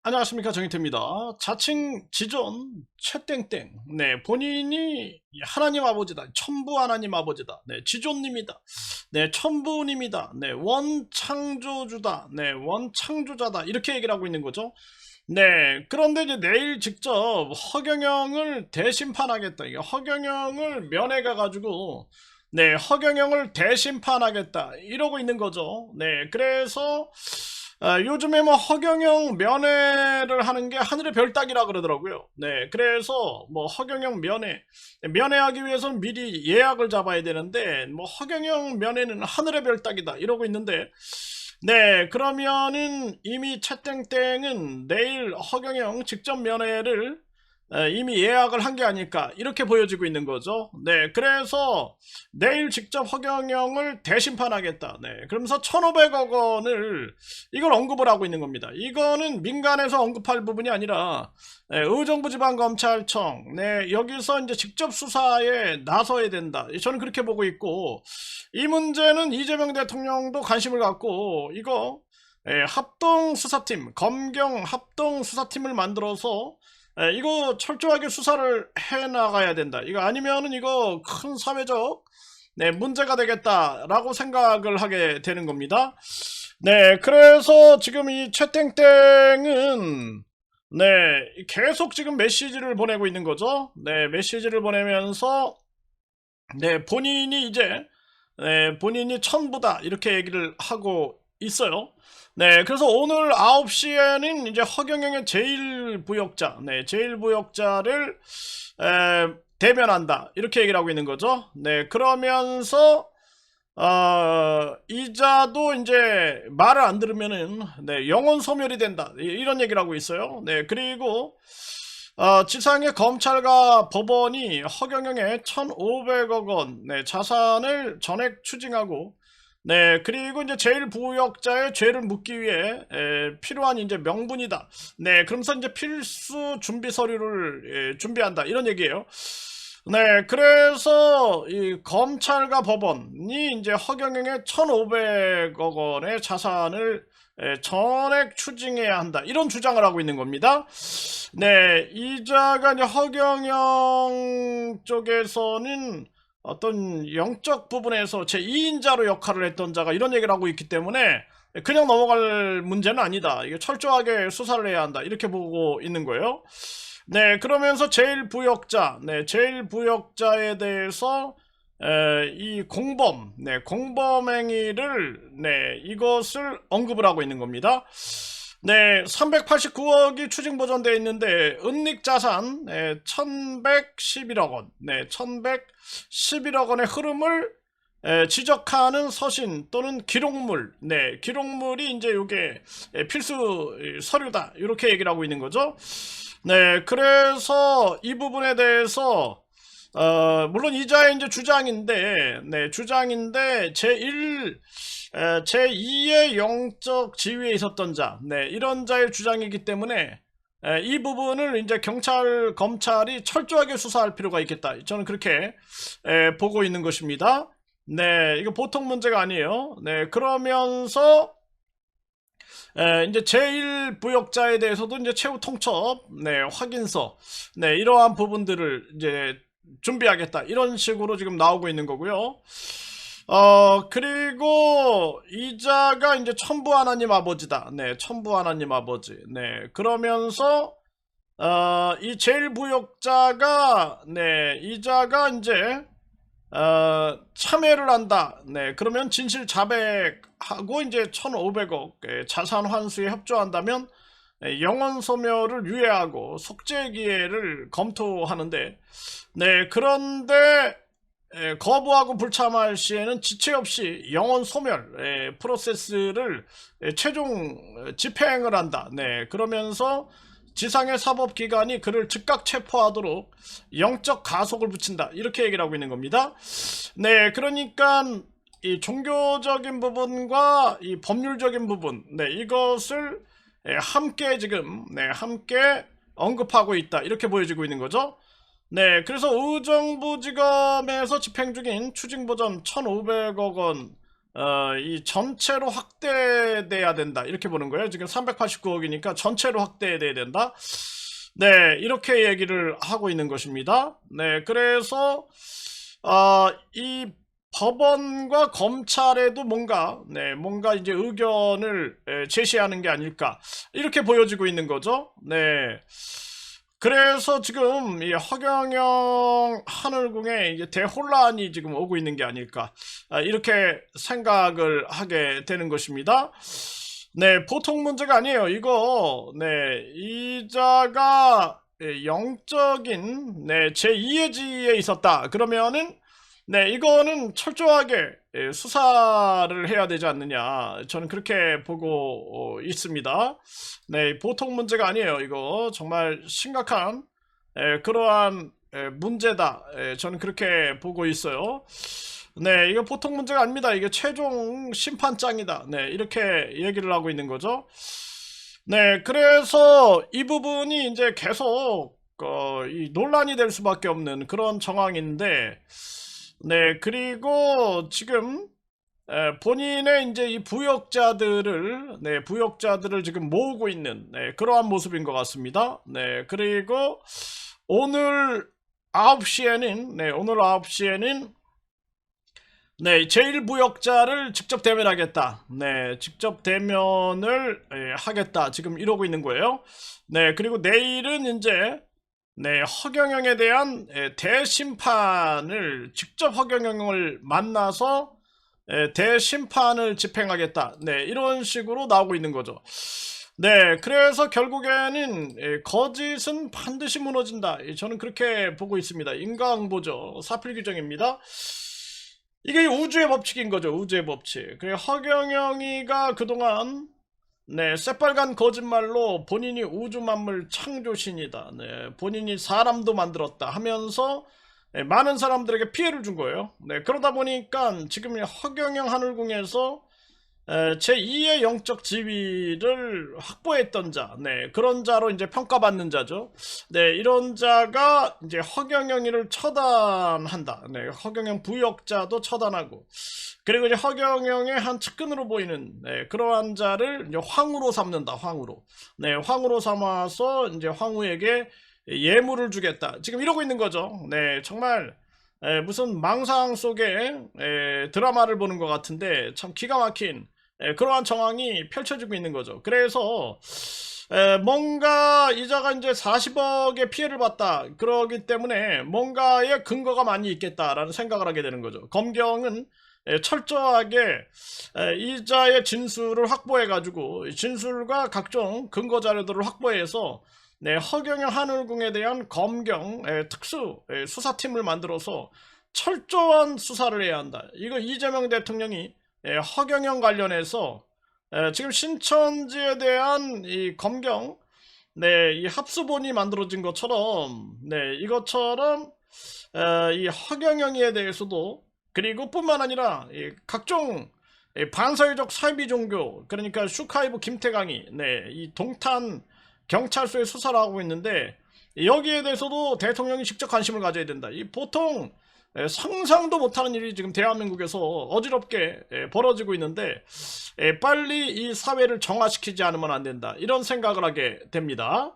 안녕하십니까, 정희태입니다. 자칭 지존 최땡땡. 네, 본인이 하나님 아버지다, 천부 하나님 아버지다, 네, 지존님이다, 네, 천부님이다, 네, 원창조주다, 네, 원창조자다, 이렇게 얘기를 하고 있는 거죠. 네, 그런데 이제 내일 직접 허경영을 대심판하겠다, 이게 허경영을 면회가 가지고 네, 허경영을 대심판하겠다 이러고 있는 거죠. 네, 그래서 요즘에 뭐 허경영 면회를 하는 게 하늘의 별 따기라 그러더라고요. 네, 그래서 뭐 허경영 면회하기 위해서는 미리 예약을 잡아야 되는데 뭐 허경영 면회는 하늘의 별 따기다 이러고 있는데, 네, 그러면은 이미 차땡땡은 내일 허경영 직접 면회를 이미 예약을 한 게 아닐까 이렇게 보여지고 있는 거죠. 네, 그래서 내일 직접 허경영을 대심판하겠다. 네, 그러면서 1,500억 원을 이걸 언급을 하고 있는 겁니다. 이거는 민간에서 언급할 부분이 아니라 의정부 지방검찰청, 네, 여기서 이제 직접 수사에 나서야 된다. 저는 그렇게 보고 있고, 이 문제는 이재명 대통령도 관심을 갖고 이거 합동수사팀, 검경 합동수사팀을 만들어서 이거 철저하게 수사를 해 나가야 된다. 이거 아니면은 이거 큰 사회적 문제가 되겠다라고 생각을 하게 되는 겁니다. 네, 그래서 지금 이 최땡땡은 네, 계속 지금 메시지를 보내고 있는 거죠. 네, 메시지를 보내면서 네, 본인이 이제 본인이 천부다 이렇게 얘기를 하고 있어요. 네, 그래서 오늘 9시에는 이제 허경영의 제1부역자, 네, 제1부역자를 대면한다 이렇게 얘기를 하고 있는 거죠. 네, 그러면서 이자도 이제 말을 안 들으면은 네, 영혼 소멸이 된다 이런 얘기를 하고 있어요. 네, 그리고 지상의 검찰과 법원이 허경영의 1,500억 원 네, 자산을 전액 추징하고 네, 그리고 이제 제1부역자의 죄를 묻기 위해 필요한 이제 명분이다. 네, 그러면서 이제 필수 준비 서류를 준비한다 이런 얘기예요. 네, 그래서 이 검찰과 법원이 이제 허경영의 1,500억 원의 자산을 전액 추징해야 한다 이런 주장을 하고 있는 겁니다. 네, 이자가 이제 허경영 쪽에서는 어떤 영적 부분에서 제2인자로 역할을 했던 자가 이런 얘기를 하고 있기 때문에 그냥 넘어갈 문제는 아니다. 이게 철저하게 수사를 해야 한다. 이렇게 보고 있는 거예요. 네, 그러면서 제1부역자, 네, 제1부역자에 대해서 이 공범, 네, 공범 행위를, 네, 이것을 언급을 하고 있는 겁니다. 네, 389억이 추징 보전되어 있는데 은닉자산 1111억 원, 네, 1111억 원의 흐름을 지적하는 서신 또는 기록물, 네, 기록물이 이제 이게 필수 서류다 이렇게 얘기를 하고 있는 거죠. 네, 그래서 이 부분에 대해서 물론 이자의 이제 주장인데, 네, 주장인데 제2의 영적 지위에 있었던 자, 네, 이런 자의 주장이기 때문에 이 부분을 이제 경찰, 검찰이 철저하게 수사할 필요가 있겠다. 저는 그렇게 보고 있는 것입니다. 네, 이거 보통 문제가 아니에요. 네, 그러면서 이제 제1부역자에 대해서도 이제 최후 통첩, 네, 확인서, 네, 이러한 부분들을 이제 준비하겠다. 이런 식으로 지금 나오고 있는 거고요. 그리고 이자가 이제 천부 하나님 아버지다. 네, 천부 하나님 아버지. 네, 그러면서 이 제1부역자가 네, 이자가 이제 참여를 한다. 네, 그러면 진실 자백하고 이제 1,500억 자산 환수에 협조한다면 영원 소멸을 유예하고 속죄 기회를 검토하는데, 네, 그런데 거부하고 불참할 시에는 지체 없이 영원 소멸 프로세스를 최종 집행을 한다. 네, 그러면서 지상의 사법기관이 그를 즉각 체포하도록 영적 가속을 붙인다. 이렇게 얘기를 하고 있는 겁니다. 네, 그러니까 이 종교적인 부분과 이 법률적인 부분, 네, 이것을 함께 지금, 네, 함께 언급하고 있다. 이렇게 보여지고 있는 거죠. 네, 그래서 의정부지검에서 집행 중인 추징보전 1,500억 원 이 전체로 확대돼야 된다. 이렇게 보는 거예요. 지금 389억이니까 전체로 확대돼야 된다. 네, 이렇게 얘기를 하고 있는 것입니다. 네, 그래서 이 법원과 검찰에도 뭔가 이제 의견을 제시하는 게 아닐까 이렇게 보여지고 있는 거죠. 네. 그래서 지금 이 허경영 하늘궁에 이제 대혼란이 지금 오고 있는 게 아닐까 이렇게 생각을 하게 되는 것입니다. 네, 보통 문제가 아니에요. 이거 네, 이자가 영적인 제2의 지위에 있었다. 그러면은 네, 이거는 철저하게 수사를 해야 되지 않느냐. 저는 그렇게 보고 있습니다. 네, 보통 문제가 아니에요. 이거 정말 심각한 그러한 문제다. 저는 그렇게 보고 있어요. 네, 이거 보통 문제가 아닙니다. 이게 최종 심판장이다. 네, 이렇게 얘기를 하고 있는 거죠. 네, 그래서 이 부분이 이제 계속 이 논란이 될 수밖에 없는 그런 정황인데, 네, 그리고 지금 본인의 이제 이 부역자들을 지금 모으고 있는 그러한 모습인 것 같습니다. 네, 그리고 오늘 9시에는 네, 제1부역자를 직접 대면하겠다. 네, 직접 대면을 하겠다. 지금 이러고 있는 거예요. 네, 그리고 내일은 이제 허경영에 대한 대심판을 직접 허경영을 만나서 대심판을 집행하겠다. 네, 이런 식으로 나오고 있는 거죠. 네, 그래서 결국에는 거짓은 반드시 무너진다. 저는 그렇게 보고 있습니다. 인과응보죠. 사필규정입니다. 이게 우주의 법칙인 거죠. 우주의 법칙. 그래 허경영이가 그동안 새빨간 거짓말로 본인이 우주 만물 창조신이다. 네, 본인이 사람도 만들었다 하면서 많은 사람들에게 피해를 준 거예요. 네, 그러다 보니까 지금 허경영 하늘궁에서 제2의 영적 지위를 확보했던 자, 그런 자로 이제 평가받는 자죠. 네, 이런 자가 이제 허경영이를 처단한다. 네, 허경영 부역자도 처단하고, 그리고 이제 허경영의 한 측근으로 보이는 그러한 자를 이제 황후로 삼는다. 황후로. 네, 황후로 삼아서 이제 황후에게 예물을 주겠다. 지금 이러고 있는 거죠. 네, 정말 무슨 망상 속에 드라마를 보는 것 같은데 참 기가 막힌 그러한 정황이 펼쳐지고 있는 거죠. 그래서 뭔가 이자가 이제 40억의 피해를 봤다. 그러기 때문에 뭔가의 근거가 많이 있겠다라는 생각을 하게 되는 거죠. 검경은 철저하게 이자의 진술을 확보해가지고 진술과 각종 근거 자료들을 확보해서 허경영 하늘궁에 대한 검경 특수 수사팀을 만들어서 철저한 수사를 해야 한다. 이거 이재명 대통령이 허경영 관련해서 지금 신천지에 대한 이 검경 이 합수본이 만들어진 것처럼 이것처럼 이 허경영에 대해서도 그리고 뿐만 아니라 각종 반사회적 사이비 종교 그러니까 슈카이브 김태강이 이 동탄 경찰서에 수사를 하고 있는데 여기에 대해서도 대통령이 직접 관심을 가져야 된다. 이 보통 상상도 못하는 일이 지금 대한민국에서 어지럽게 벌어지고 있는데 빨리 이 사회를 정화시키지 않으면 안 된다. 이런 생각을 하게 됩니다.